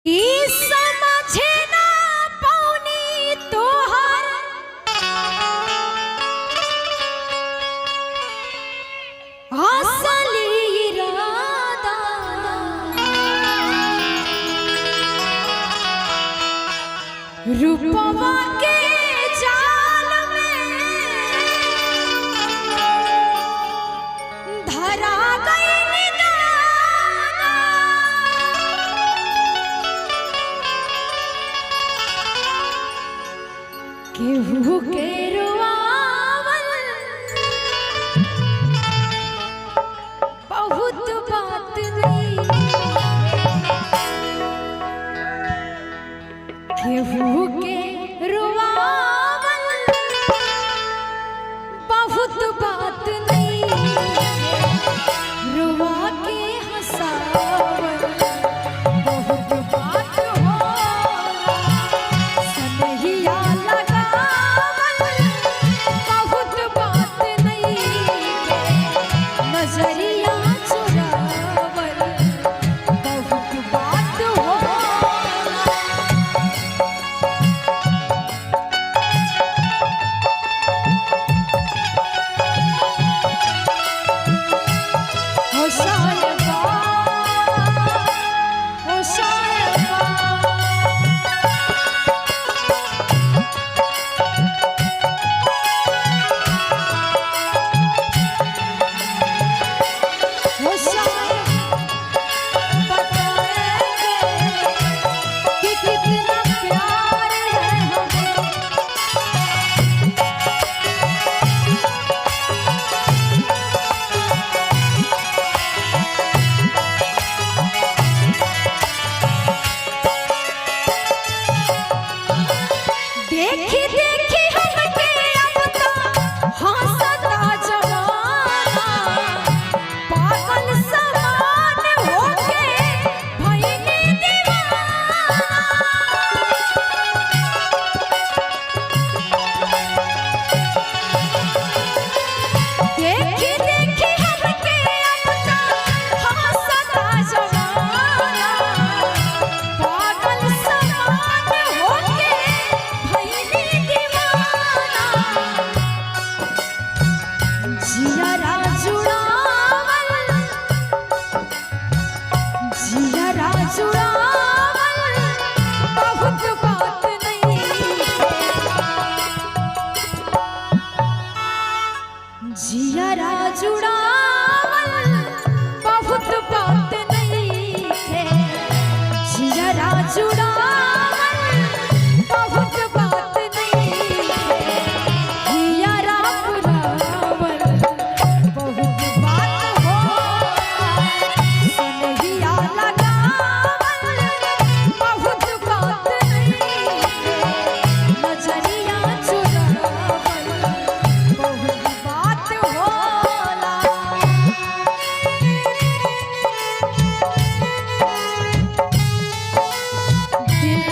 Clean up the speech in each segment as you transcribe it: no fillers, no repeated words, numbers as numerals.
ई समझे ना पौनी तोहर असली इरादा, रूपवा के जाल में धरा गई दाना, केहू के रुआवल बहुत बात नहीं, केहू के रुआवल बहुत बात नहीं, रुआ के हंसावल बहुत बात होला, सनहिया लगावल बहुत बात नहीं, नजरिया चुरावल बहुत बात होला। ओ साहिबा, ओ साहिबा, ओ साहिबा, बताएंगे कि कितना प्यार है हमें। देखी देखी हमके अब तो हंसता जमाना, पागल समान होके भइनी दीवाना। देखी देखी हमके अब तो हंसता जमाना, पागल समान होके भइनी दीवाना। जियरा जुड़ावल, जियरा जुड़ावल बहुत बात नहीं, जियरा जुड़ावल बहुत बात नहीं है, जियरा जुड़ावल बहुत बात नहीं है, जियरा पुरावल बहुत बात होला, सनहिया लगावल बहुत बात नहीं है, नजरिया चुरावल बहुत बात होला। दिल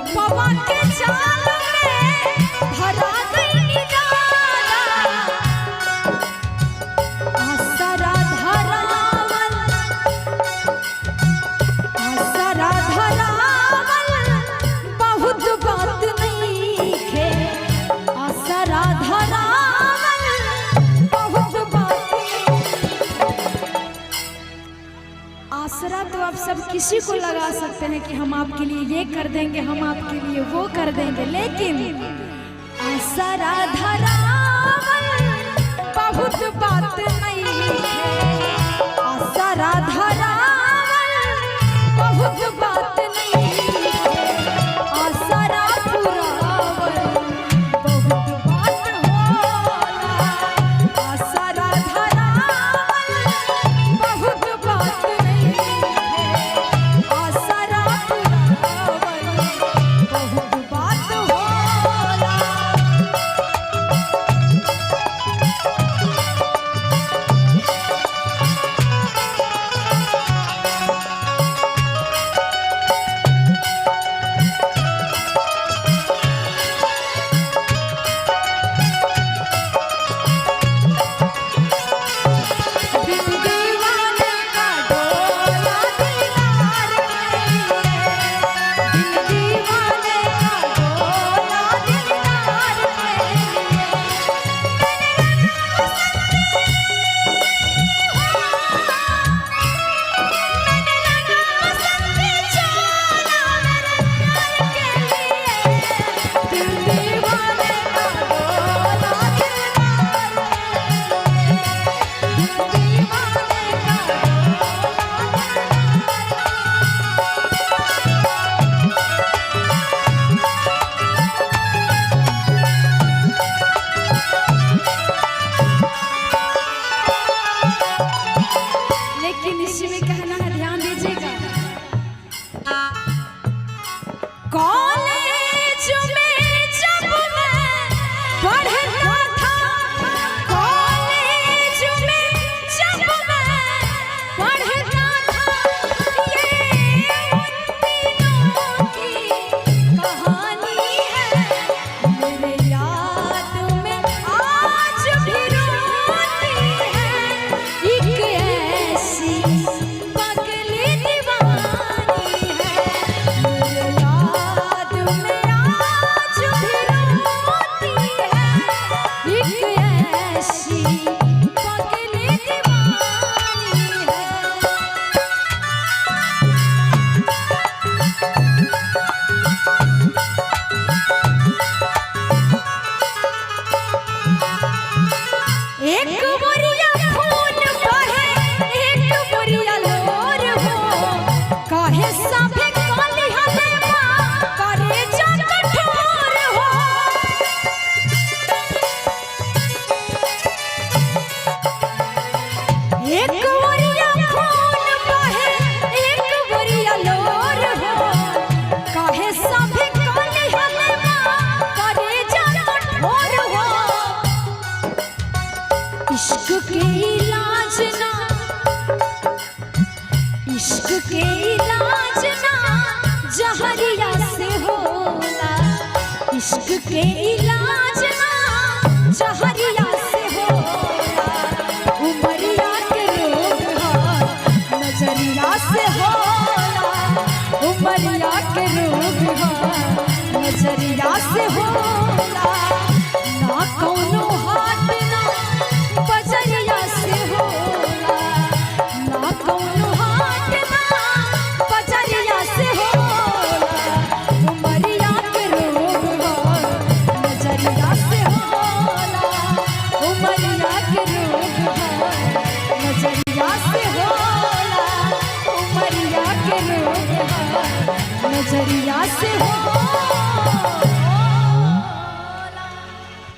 रूपवा के जाल में भरा गई दादा आसरा धरावल बहुत बात नहीं खे आसरा धरावल बहुत बात। आसरा तो आप सब किसी को लगा सकते हैं कि हम आपके लिए ये कर देंगे, हम आपके लिए वो कर देंगे, लेकिन आसरा धरावल बहुत बात नहीं है। आसरा धरावल बहुत बात नहीं है। आसरा पुरावल बहुत बात होला। आसरा धरावल बहुत बात नहीं है। आसरा पुरावल बहुत बात होला। लेकिन इसमें कहना है, ध्यान दीजिएगा, कॉलेज में जब मैं पढ़ता था, कॉलेज में जब मैं पढ़ता था, ये उन दिनों की कहानी है। मेरे याद में आज भी रोती है एक ऐसी पगली दीवानी है। मेरे याद में आज भी रोती है एक ऐसी पगली दीवानी है। एक बुरिया खून बहे, एक बुरिया लोर हो, काहे सभे काली हले माँ करे जा कठोर हो। एक बुरिया खून बहे, एक बुरिया लोर हो, काहे सभे काली हले माँ करे जा कठोर हो। इश्क के इलाज ना, इश्क के इलाज ना जहरिया से होला। इश्क के इलाज ना जहरिया से होला। उमरिया के रोग हा नजरिया से होला। उमरिया के रोग हा नजरिया से होला। ना कौनो हाथ ना बजरिया से होला। ना कौनो हाथ ना बजरिया से होला। उमरिया के रोग हा नजरिया से होला। उमरिया के रोग हा नजरिया से होला। उमरिया के रोग हा नजरिया से होला।